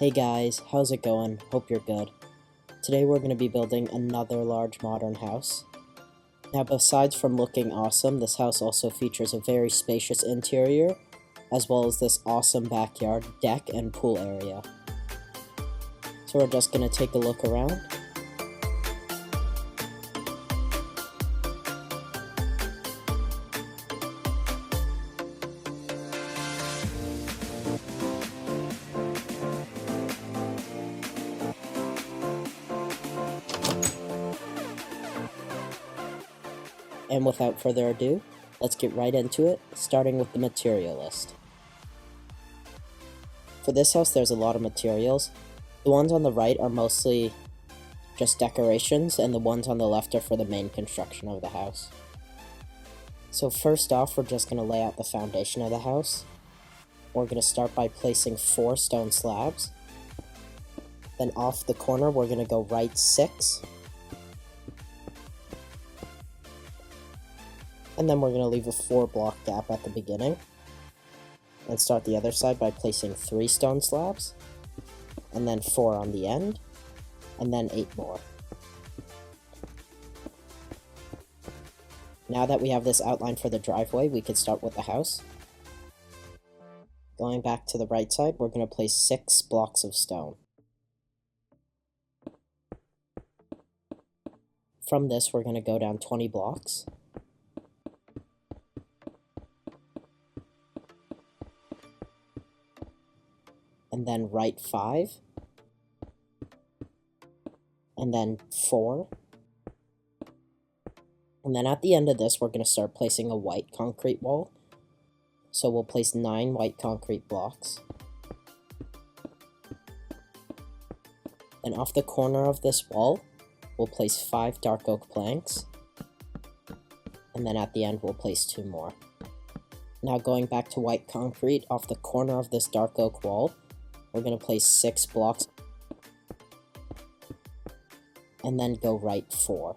Hey guys, how's it going? Hope you're good. Today we're going to be building another large modern house. Now besides from looking awesome, this house also features a very spacious interior, as well as this awesome backyard, deck, and pool area. So we're just going to take a look around. And without further ado, let's get right into it, starting with the material list. For this house, there's a lot of materials. The ones on the right are mostly just decorations, and the ones on the left are for the main construction of the house. So first off, we're just going to lay out the foundation of the house. We're going to start by placing 4 stone slabs. Then off the corner, we're going to go right 6. And then we're going to leave a 4-block gap at the beginning. And start the other side by placing 3 stone slabs. And then 4 on the end. And then 8 more. Now that we have this outline for the driveway, we can start with the house. Going back to the right side, we're going to place 6 blocks of stone. From this, we're going to go down 20 blocks. And then right 5, and then 4, and then at the end of this we're going to start placing a white concrete wall, so we'll place 9 white concrete blocks. Then off the corner of this wall we'll place 5 dark oak planks, and then at the end we'll place 2 more. Now going back to white concrete, off the corner of this dark oak wall we're going to place 6 blocks, and then go right 4.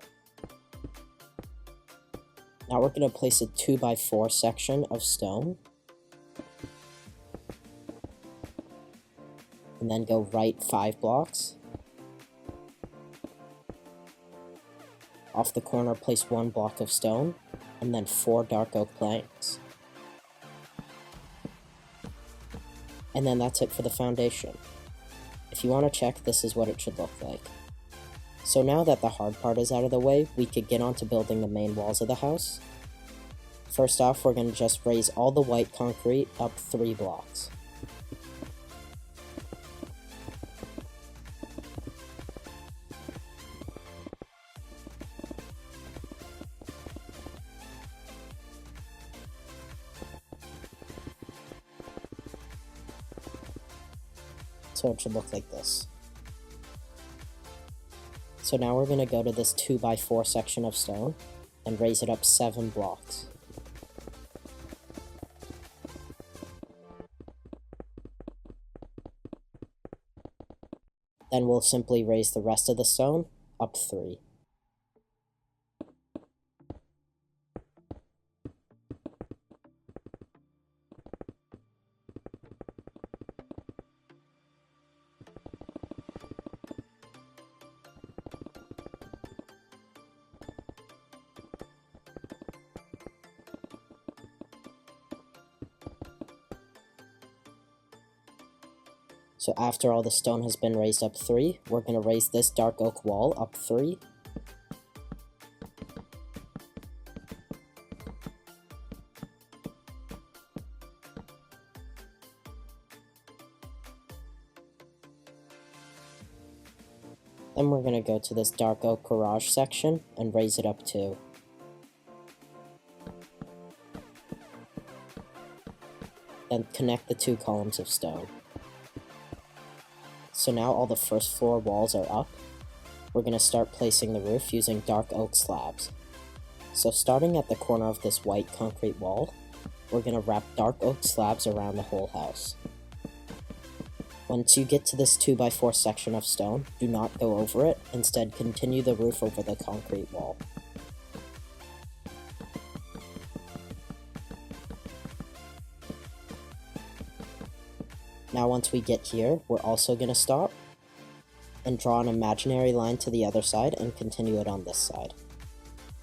Now we're going to place a 2x4 section of stone, and then go right 5 blocks. Off the corner, place 1 block of stone, and then 4 dark oak planks. And then that's it for the foundation. If you want to check, this is what it should look like. So now that the hard part is out of the way, we could get on to building the main walls of the house. First off, we're going to just raise all the white concrete up 3 blocks. So it should look like this. So now we're going to go to this 2x4 section of stone and raise it up 7 blocks. Then we'll simply raise the rest of the stone up 3. So after all the stone has been raised up 3, we're going to raise this dark oak wall up 3. Then we're going to go to this dark oak garage section and raise it up 2. Then connect the 2 columns of stone. So now all the first floor walls are up. We're going to start placing the roof using dark oak slabs. So starting at the corner of this white concrete wall, we're going to wrap dark oak slabs around the whole house. Once you get to this 2x4 section of stone, do not go over it, instead continue the roof over the concrete wall. Now once we get here, we're also going to stop and draw an imaginary line to the other side and continue it on this side.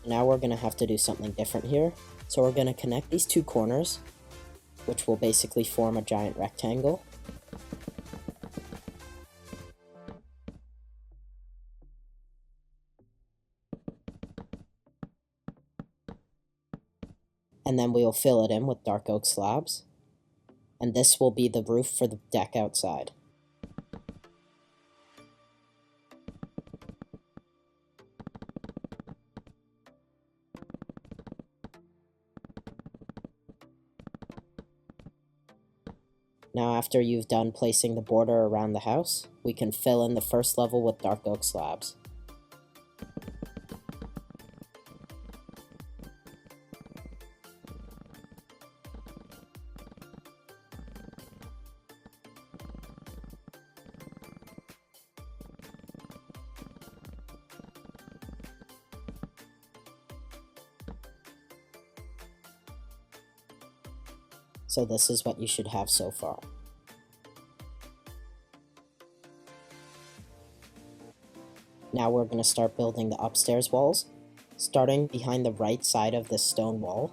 Now we're going to have to do something different here. So we're going to connect these two corners, which will basically form a giant rectangle. And then we will fill it in with dark oak slabs. And this will be the roof for the deck outside. Now after you've done placing the border around the house, we can fill in the first level with dark oak slabs. So this is what you should have so far. Now we're going to start building the upstairs walls. Starting behind the right side of this stone wall,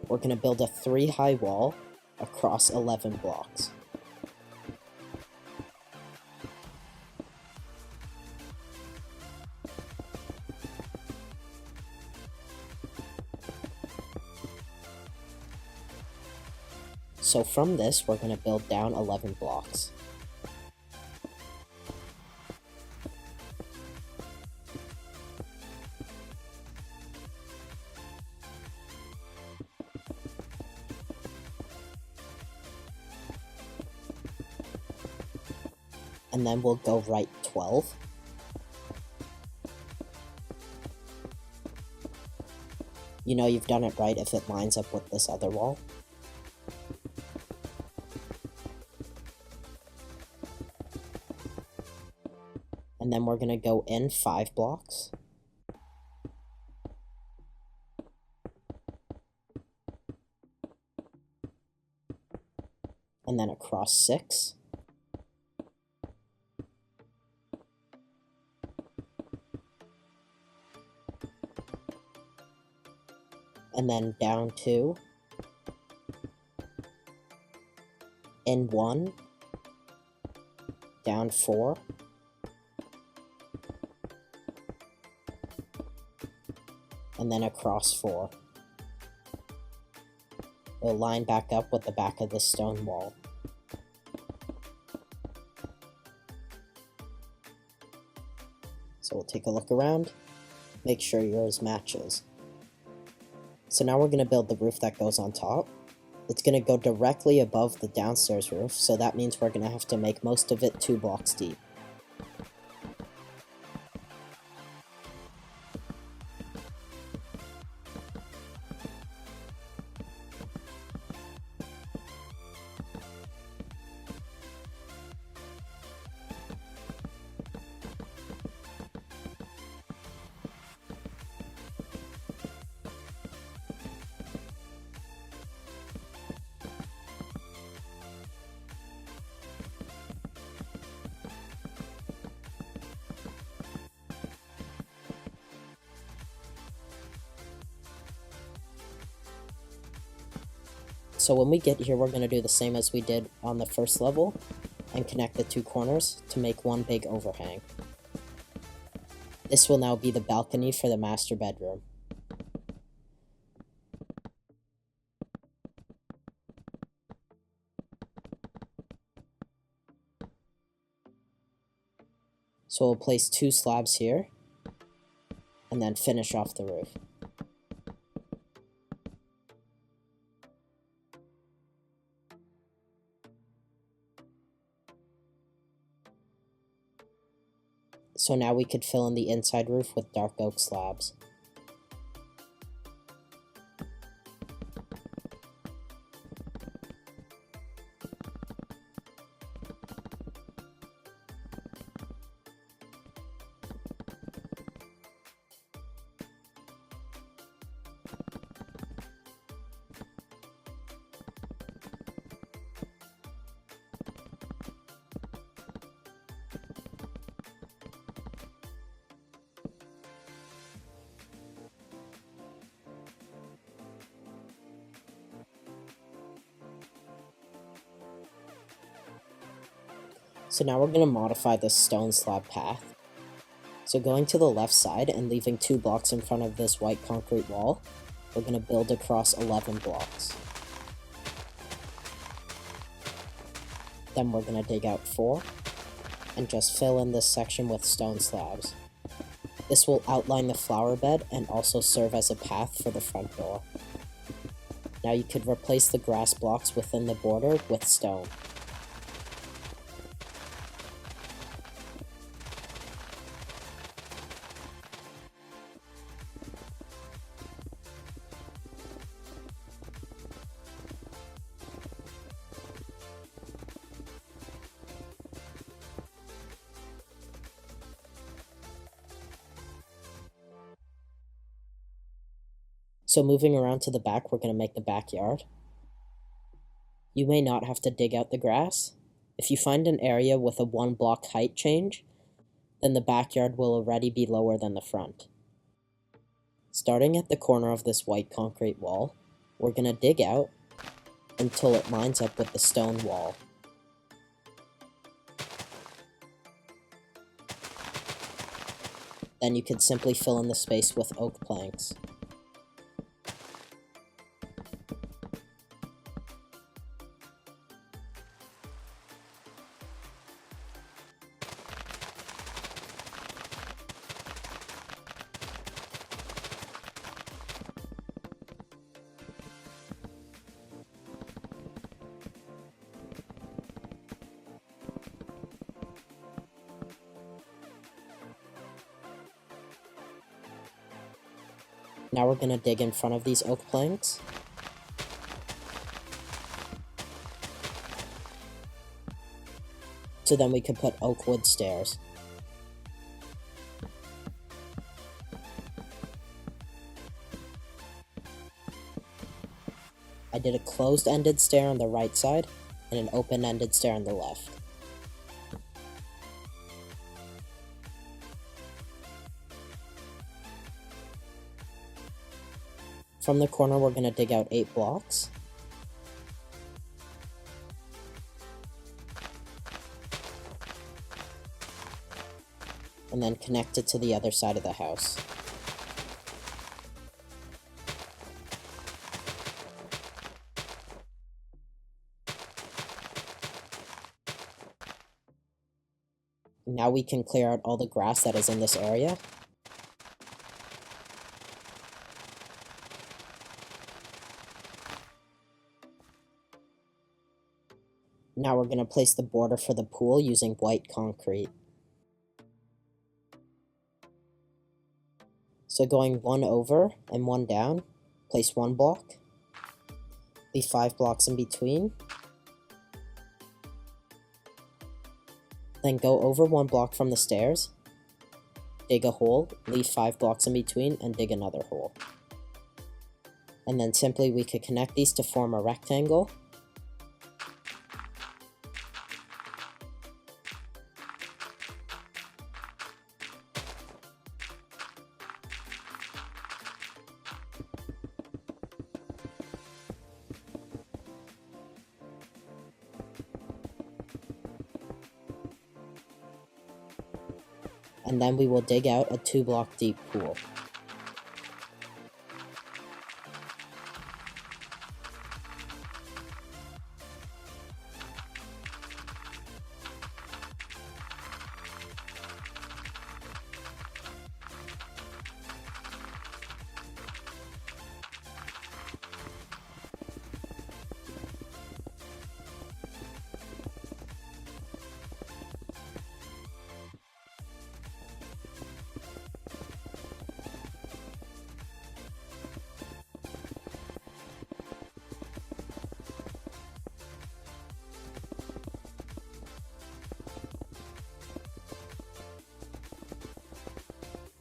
we're going to build a 3-high wall across 11 blocks. So from this, we're going to build down 11 blocks. And then we'll go right 12. You know you've done it right if it lines up with this other wall. And then we're going to go in 5 blocks. And then across 6. And then down 2. In 1. Down 4. And then across 4. We'll line back up with the back of the stone wall. So we'll take a look around, make sure yours matches. So now we're going to build the roof that goes on top. It's going to go directly above the downstairs roof, so that means we're going to have to make most of it 2 blocks deep. So when we get here, we're going to do the same as we did on the first level and connect the 2 corners to make one big overhang. This will now be the balcony for the master bedroom. So we'll place 2 slabs here and then finish off the roof. So now we could fill in the inside roof with dark oak slabs. So now we're going to modify this stone slab path. So going to the left side and leaving 2 blocks in front of this white concrete wall, we're going to build across 11 blocks. Then we're going to dig out 4, and just fill in this section with stone slabs. This will outline the flower bed and also serve as a path for the front door. Now you could replace the grass blocks within the border with stone. So moving around to the back, we're going to make the backyard. You may not have to dig out the grass. If you find an area with a 1 block height change, then the backyard will already be lower than the front. Starting at the corner of this white concrete wall, we're going to dig out until it lines up with the stone wall. Then you can simply fill in the space with oak planks. Now we're going to dig in front of these oak planks. So then we could put oak wood stairs. I did a closed-ended stair on the right side and an open-ended stair on the left. From the corner, we're going to dig out 8 blocks. And then connect it to the other side of the house. Now we can clear out all the grass that is in this area. Now we're going to place the border for the pool using white concrete. So going 1 over and 1 down, place 1 block, leave 5 blocks in between, then go over 1 block from the stairs, dig a hole, leave 5 blocks in between, and dig another hole. And then simply we could connect these to form a rectangle. And then we will dig out a 2 block deep pool.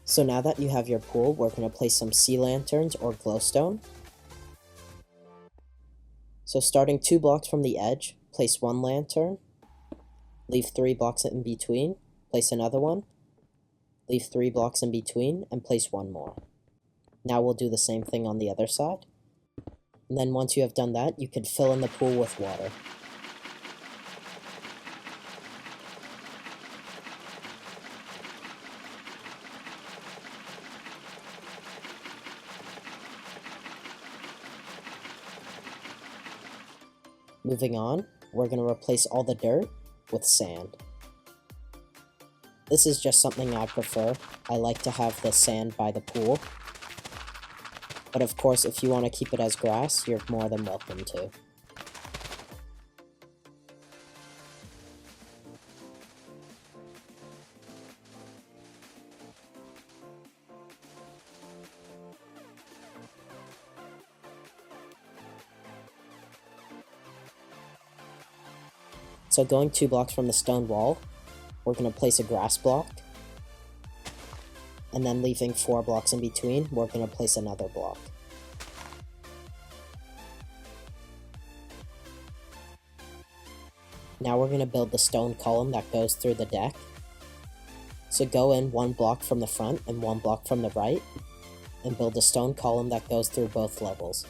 So now that you have your pool, we're going to place some sea lanterns or glowstone. So starting 2 blocks from the edge, place 1 lantern, leave 3 blocks in between, place another one, leave 3 blocks in between, and place 1 more. Now we'll do the same thing on the other side. And then once you have done that, you can fill in the pool with water. Moving on, we're going to replace all the dirt with sand. This is just something I prefer. I like to have the sand by the pool. But of course, if you want to keep it as grass, you're more than welcome to. So going 2 blocks from the stone wall, we're going to place a grass block. And then leaving 4 blocks in between, we're going to place another block. Now we're going to build the stone column that goes through the deck. So go in 1 block from the front and 1 block from the right, and build a stone column that goes through both levels.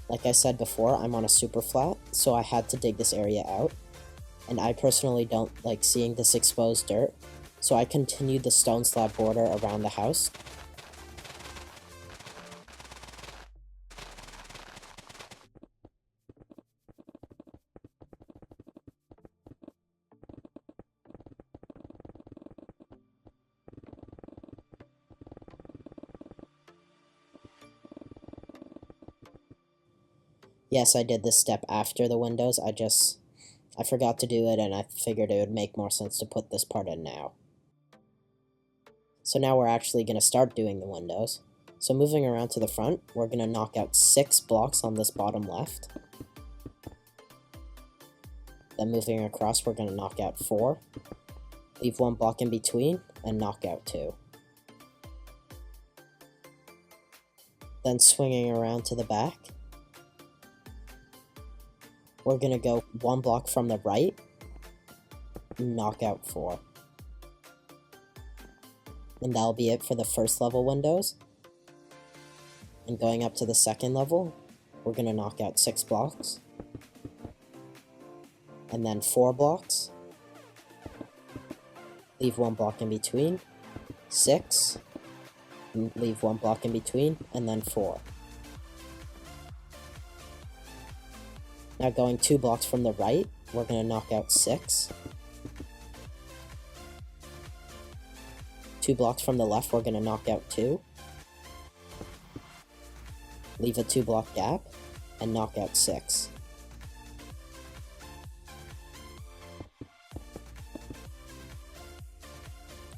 Like I said before, I'm on a super flat, so I had to dig this area out, and I personally don't like seeing this exposed dirt, so I continued the stone slab border around the house. Yes, I did this step after the windows, I forgot to do it, and I figured it would make more sense to put this part in now. So now we're actually going to start doing the windows. So moving around to the front, we're going to knock out 6 blocks on this bottom left. Then moving across, we're going to knock out 4. Leave 1 block in between, and knock out 2. Then swinging around to the back, we're going to go 1 block from the right, knock out 4. And that'll be it for the first level windows. And going up to the second level, we're going to knock out 6 blocks. And then 4 blocks. Leave 1 block in between. 6. And leave 1 block in between, and then 4. Now going 2 blocks from the right, we're going to knock out 6. 2 blocks from the left, we're going to knock out 2. Leave a 2 block gap, and knock out 6.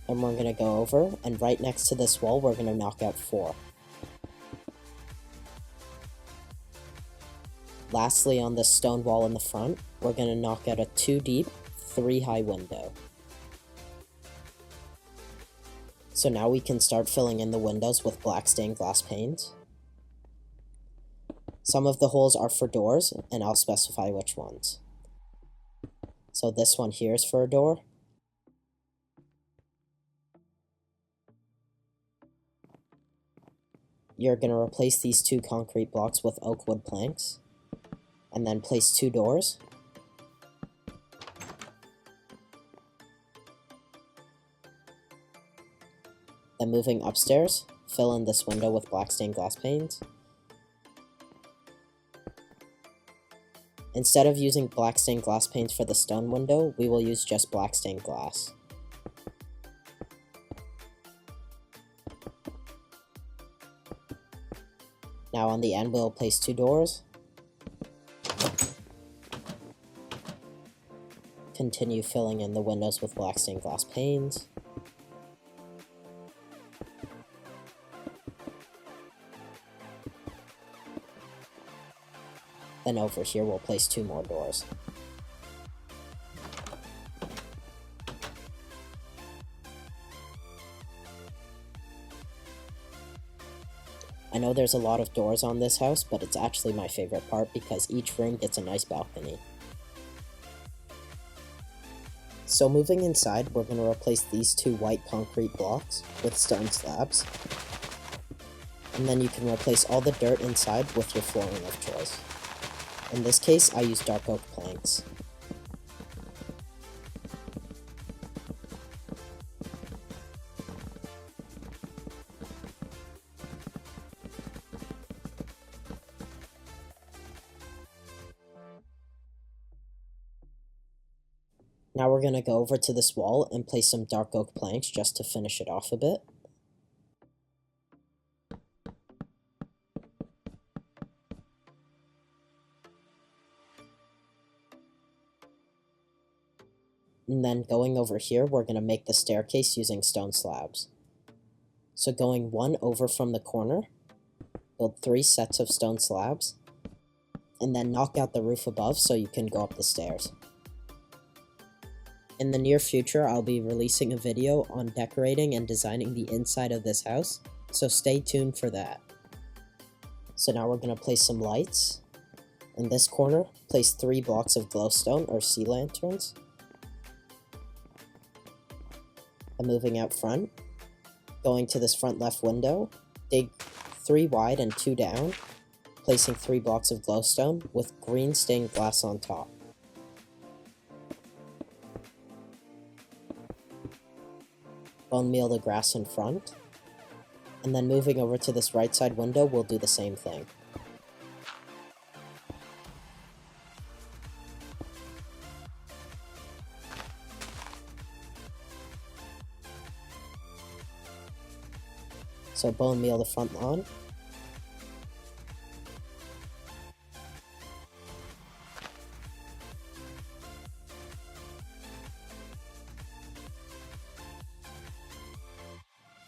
And we're going to go over, and right next to this wall, we're going to knock out 4. Lastly, on this stone wall in the front, we're going to knock out a 2 deep, 3 high window. So now we can start filling in the windows with black stained glass panes. Some of the holes are for doors, and I'll specify which ones. So this one here is for a door. You're going to replace these 2 concrete blocks with oak wood planks. And then place 2 doors. Then moving upstairs, fill in this window with black stained glass panes. Instead of using black stained glass panes for the stone window, we will use just black stained glass. Now on the end, we'll place 2 doors. Continue filling in the windows with black stained glass panes. Then over here we'll place 2 more doors. I know there's a lot of doors on this house, but it's actually my favorite part because each room gets a nice balcony. So moving inside, we're going to replace these 2 white concrete blocks with stone slabs. And then you can replace all the dirt inside with your flooring of choice. In this case, I use dark oak planks. Now we're going to go over to this wall and place some dark oak planks just to finish it off a bit. And then going over here, we're going to make the staircase using stone slabs. So going one over from the corner, build 3 sets of stone slabs, and then knock out the roof above so you can go up the stairs. In the near future, I'll be releasing a video on decorating and designing the inside of this house, so stay tuned for that. So now we're going to place some lights. In this corner, place 3 blocks of glowstone or sea lanterns. And moving out front, going to this front left window, dig 3 wide and 2 down, placing 3 blocks of glowstone with green stained glass on top. Bone meal the grass in front, and then moving over to this right side window, we'll do the same thing. So bone meal the front lawn.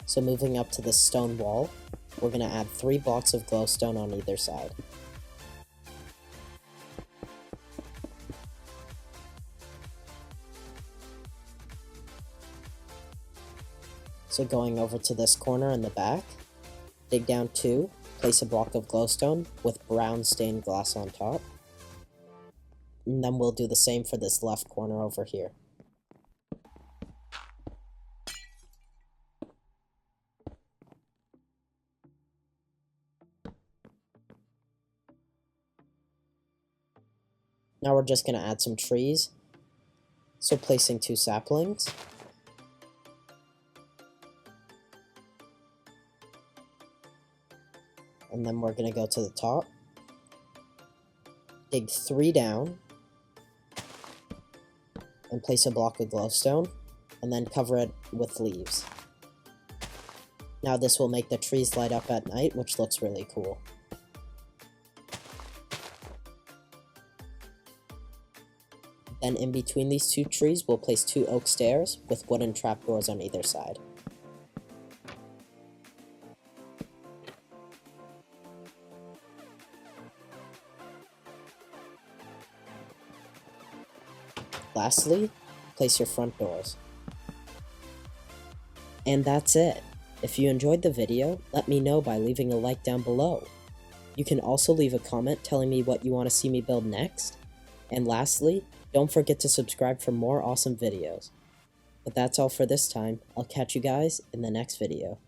So moving up to this stone wall, we're going to add 3 blocks of glowstone on either side. So going over to this corner in the back, dig down 2, place a block of glowstone with brown stained glass on top. And then we'll do the same for this left corner over here. Now we're just going to add some trees. So placing 2 saplings. And then we're going to go to the top, dig 3 down, and place a block of glowstone, and then cover it with leaves. Now this will make the trees light up at night, which looks really cool. Then in between these 2 trees, we'll place 2 oak stairs with wooden trapdoors on either side. Lastly, place your front doors. And that's it. If you enjoyed the video, let me know by leaving a like down below. You can also leave a comment telling me what you want to see me build next. And lastly, don't forget to subscribe for more awesome videos. But that's all for this time. I'll catch you guys in the next video.